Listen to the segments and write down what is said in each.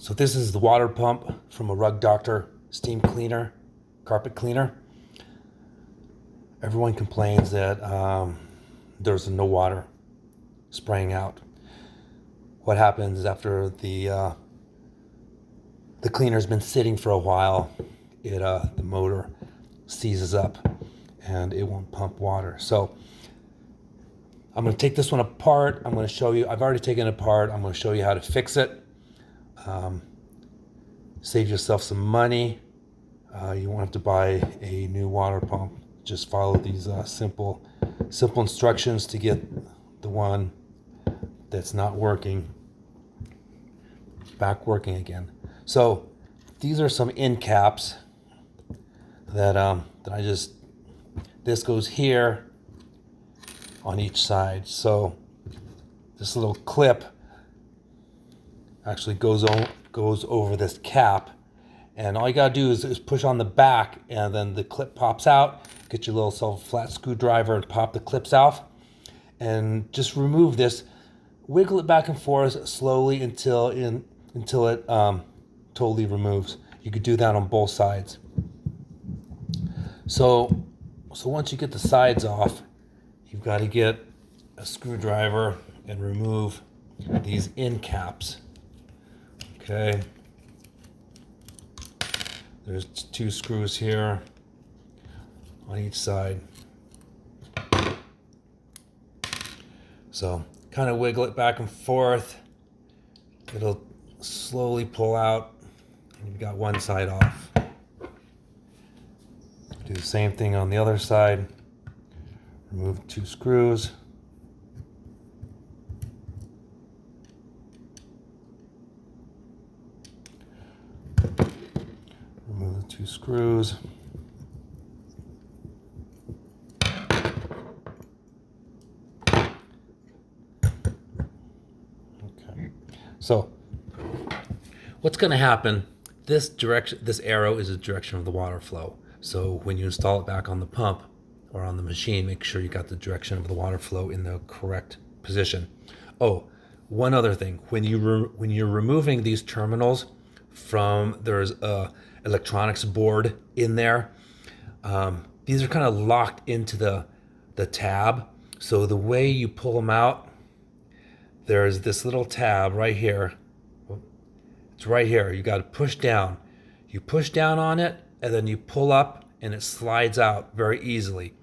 So this is the water pump from a Rug Doctor steam cleaner, carpet cleaner. Everyone complains that there's no water spraying out. What happens after the cleaner's been sitting for a while, the motor seizes up and it won't pump water. So I'm going to take this one apart. I'm going to show you. I've already taken it apart. I'm going to show you how to fix it. Save yourself some money. You won't have to buy a new water pump. Just follow these simple instructions to get the one that's not working back working again. So these are some end caps that this goes here on each side. So this little clip actually goes over this cap, and all you gotta do is push on the back, and then the clip pops out. Get your little flat screwdriver and pop the clips off, and just remove this. Wiggle it back and forth slowly until it totally removes. You could do that on both sides. So once you get the sides off, you've got to get a screwdriver and remove these end caps. Okay. There's 2 screws here on each side. So kind of wiggle it back and forth. It'll slowly pull out, and you've got one side off. Do the same thing on the other side. Remove 2 screws. Remove the 2 screws. Okay. So what's going to happen? This arrow is the direction of the water flow. So when you install it back on the pump or on the machine, make sure you got the direction of the water flow in the correct position. Oh, one other thing: when you're removing these terminals from, there's a electronics board in there. These are kind of locked into the tab. So the way you pull them out, there's this little tab right here. It's right here. You got to push down. You push down on it, and then you pull up, and it slides out very easily.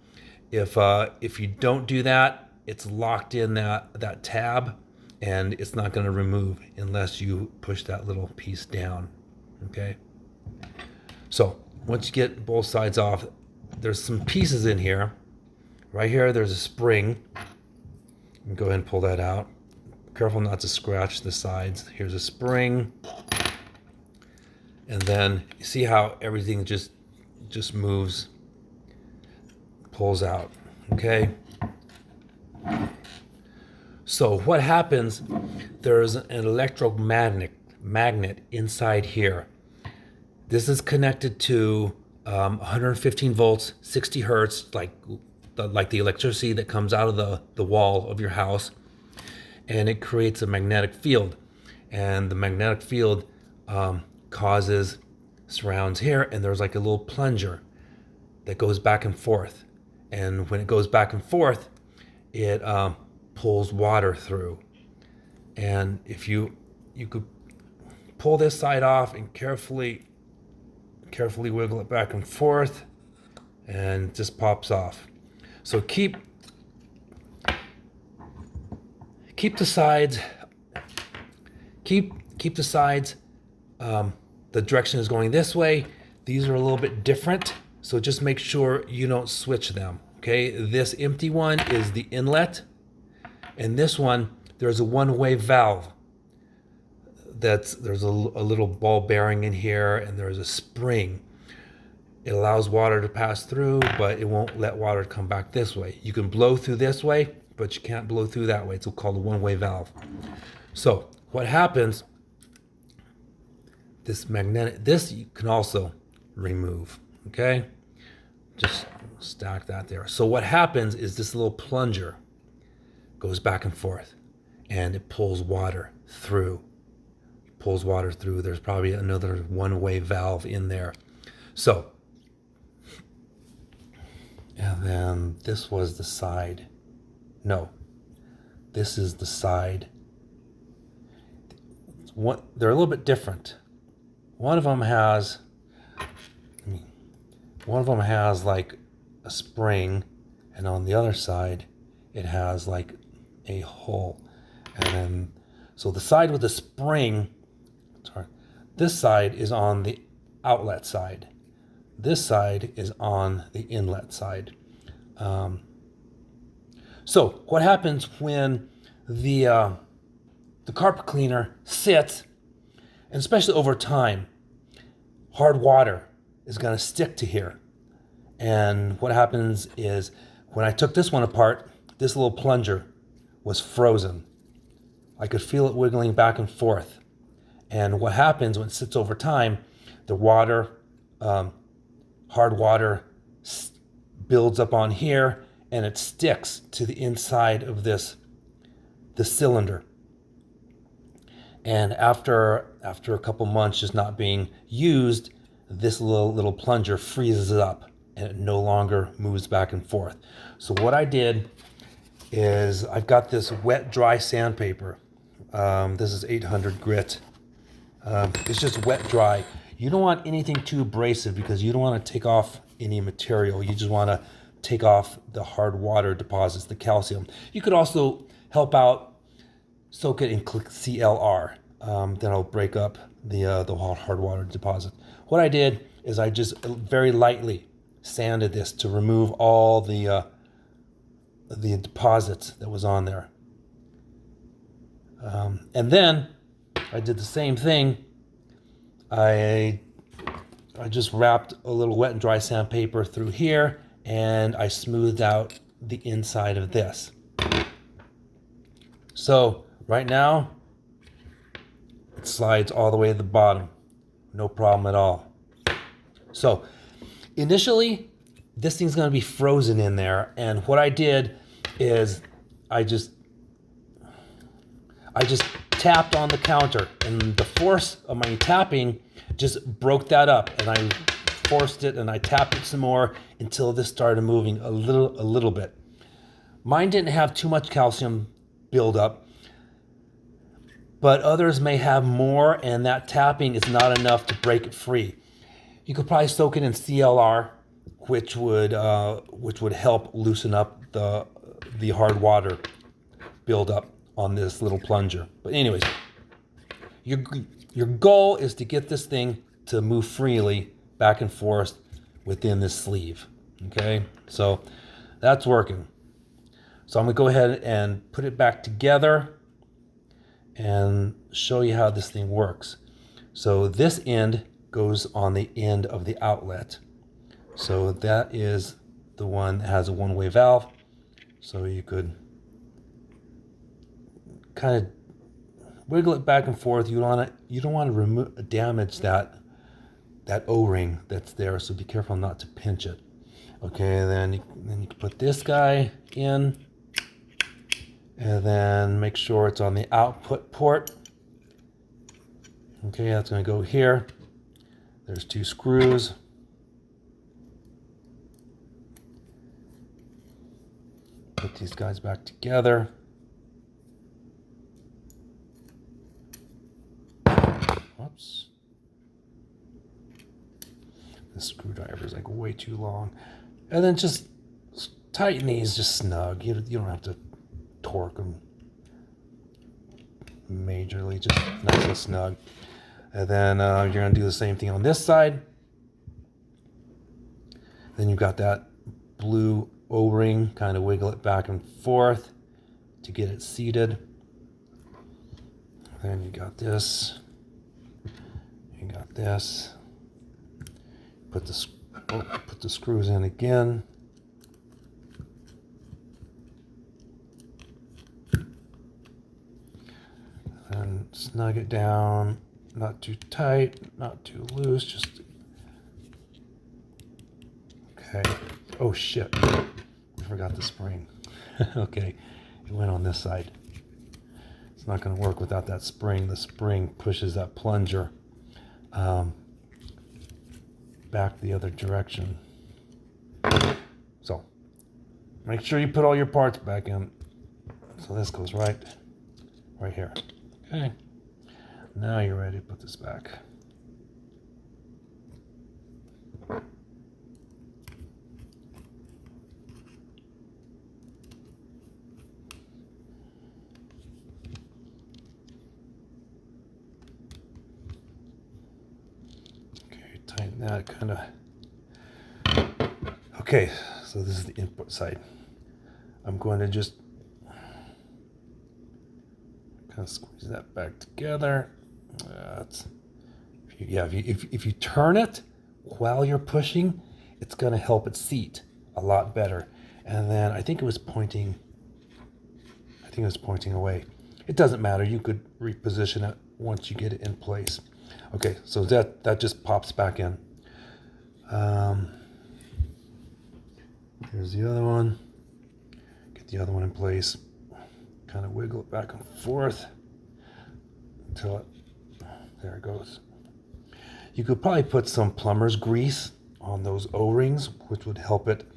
If you don't do that, it's locked in that tab, and it's not going to remove unless you push that little piece down. Okay. So once you get both sides off, there's some pieces in here. Right here, there's a spring. Go ahead and pull that out. Careful not to scratch the sides. Here's a spring. And then you see how everything just moves, pulls out. Okay. So what happens, there's an electromagnet inside here. This is connected to 115 volts, 60 hertz, like the electricity that comes out of the wall of your house. And it creates a magnetic field. And the magnetic field surrounds here, and there's like a little plunger that goes back and forth. And when it goes back and forth, it pulls water through. And if you could pull this side off and carefully wiggle it back and forth, and it just pops off. So keep the sides. Keep the sides. The direction is going this way. These are a little bit different, so just make sure you don't switch them. Okay, this empty one is the inlet, and this one, there's a one-way valve. There's a little ball bearing in here, and there's a spring. It allows water to pass through, but it won't let water come back this way. You can blow through this way, but you can't blow through that way. It's called a one-way valve. So what happens, this you can also remove. Okay, just stack that there. So what happens is this little plunger goes back and forth, and it pulls water through. pulls water through. There's probably another one-way valve in there. So, and then this was the side. No, this is the side. They're a little bit different. One of them has like a spring, and on the other side it has like a hole. And then, so the side with the spring, sorry, this side is on the outlet side. This side is on the inlet side. So what happens when the carpet cleaner sits, and especially over time, hard water is going to stick to here. And what happens is when I took this one apart, this little plunger was frozen. I could feel it wiggling back and forth. And what happens when it sits over time, the water, hard water builds up on here, and it sticks to the inside of the cylinder. And after a couple months just not being used, this little plunger freezes up and it no longer moves back and forth. So what I did is I've got this wet dry sandpaper. This is 800 grit. It's just wet dry. You don't want anything too abrasive because you don't want to take off any material. You just want to take off the hard water deposits, the calcium. You could also help out, soak it in CLR. Then I'll break up the hard water deposit. What I did is I just very lightly sanded this to remove all the deposits that was on there. And then I did the same thing. I just wrapped a little wet and dry sandpaper through here, and I smoothed out the inside of this. So right now, it slides all the way to the bottom. No problem at all. So initially, this thing's going to be frozen in there. And what I did is I just tapped on the counter, and the force of my tapping just broke that up. And I forced it and I tapped it some more until this started moving a little bit. Mine didn't have too much calcium buildup, but others may have more, and that tapping is not enough to break it free. You could probably soak it in CLR, which would help loosen up the hard water buildup on this little plunger. But anyways, your goal is to get this thing to move freely back and forth within this sleeve. Okay, so that's working. So I'm gonna go ahead and put it back together and show you how this thing works. So this end goes on the end of the outlet. So that is the one that has a one-way valve. So you could kind of wiggle it back and forth. You don't want to damage that O-ring that's there. So be careful not to pinch it. Okay, then you can put this guy in, and then make sure it's on the output port. Okay, that's going to go here. There's 2 screws. Put these guys back together. Oops. The screwdriver is like way too long. And then just tighten these just snug. You don't have to torque them majorly, just nice and snug. And then you're going to do the same thing on this side. Then you've got that blue O-ring, kind of wiggle it back and forth to get it seated. Then you got this. You got this. Put the screws in again. And snug it down. Not too tight, not too loose, just... Okay. Oh shit. I forgot the spring. Okay. It went on this side. It's not going to work without that spring. The spring pushes that plunger back the other direction. So make sure you put all your parts back in. So this goes right here. Okay. Now you're ready to put this back. Okay, tighten that kind of. Okay, so this is the input side. I'm going to just kind of squeeze that back together. If you turn it while you're pushing, it's going to help it seat a lot better. And then I think it was pointing away. It doesn't matter. You could reposition it once you get it in place. Okay, so that just pops back in. Here's the other one. Get the other one in place. Kind of wiggle it back and forth until there it goes. You could probably put some plumber's grease on those O-rings, which would help it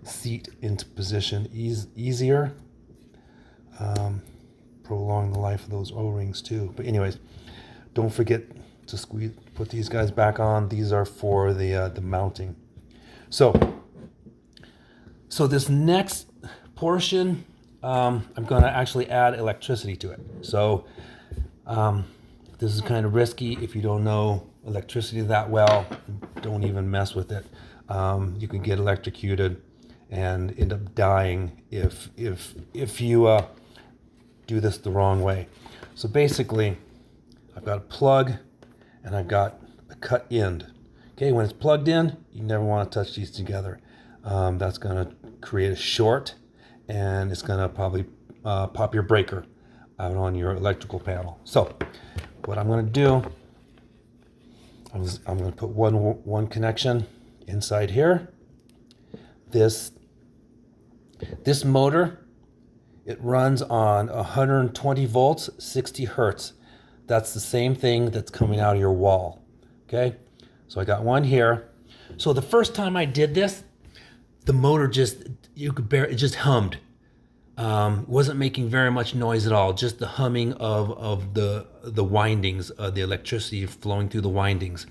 seat into position easier. Prolong the life of those O-rings too. But anyways, don't forget to put these guys back on. These are for the mounting. So this next portion, I'm going to actually add electricity to it. So this is kind of risky. If you don't know electricity that well, don't even mess with it. You can get electrocuted and end up dying if you do this the wrong way. So basically, I've got a plug and I've got a cut end. Okay, when it's plugged in, you never want to touch these together. That's going to create a short, and it's going to probably pop your breaker out on your electrical panel. So what I'm going to do, I'm going to put one connection inside here. This motor, it runs on 120 volts, 60 hertz. That's the same thing that's coming out of your wall. Okay, so I got one here. So the first time I did this, the motor it just hummed. Wasn't making very much noise at all. Just the humming of the windings, the electricity flowing through the windings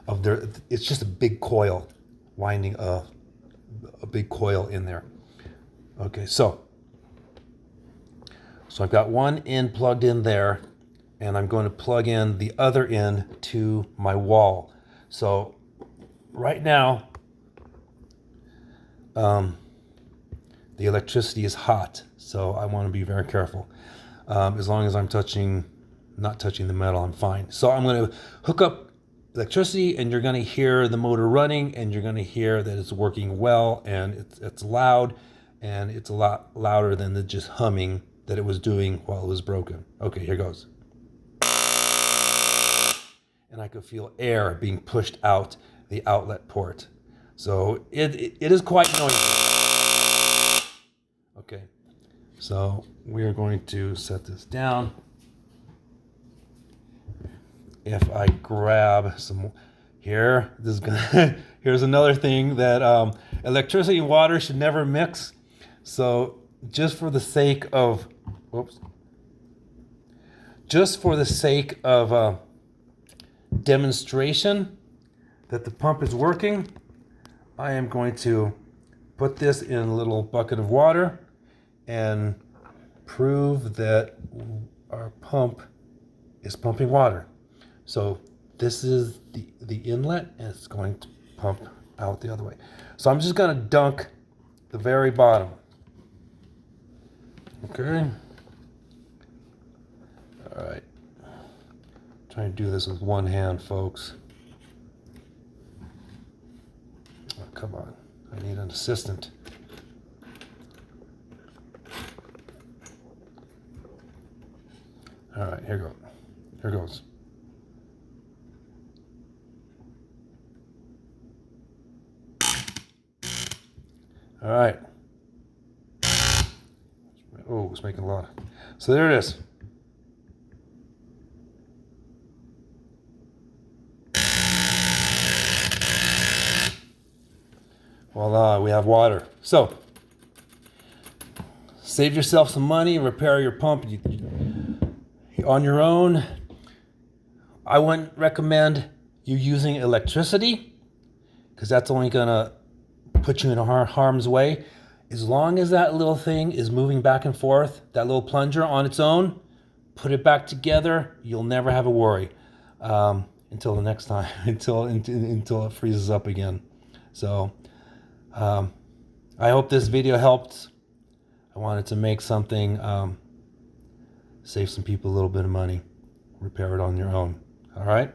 of there. It's just a big coil winding a big coil in there. Okay, so I've got one end plugged in there, and I'm going to plug in the other end to my wall. So right now, the electricity is hot, so I want to be very careful. As long as I'm not touching the metal, I'm fine. So I'm going to hook up electricity, and you're going to hear the motor running, and you're going to hear that it's working well, and it's loud, and it's a lot louder than the just humming that it was doing while it was broken. Okay, here goes. And I could feel air being pushed out the outlet port. So it is quite noisy. Okay, so we are going to set this down. If I grab some here, here's another thing that electricity and water should never mix. So just for the sake of demonstration that the pump is working, I am going to put this in a little bucket of water and prove that our pump is pumping water. So this is the inlet, and it's going to pump out the other way. So I'm just going to dunk the very bottom. Okay. All right. Trying to do this with one hand, folks. Oh, come on. I need an assistant. All right, here goes. Here goes. All right. Oh, it's making a lot. So there it is. voila, we have water. So save yourself some money, repair your pump on your own. I wouldn't recommend you using electricity, because that's only gonna put you in harm's way. As long as that little thing is moving back and forth, that little plunger on its own, put it back together, you'll never have a worry until the next time, until it freezes up again. So I hope this video helped. I wanted to make something, save some people a little bit of money, repair it on your own. All right.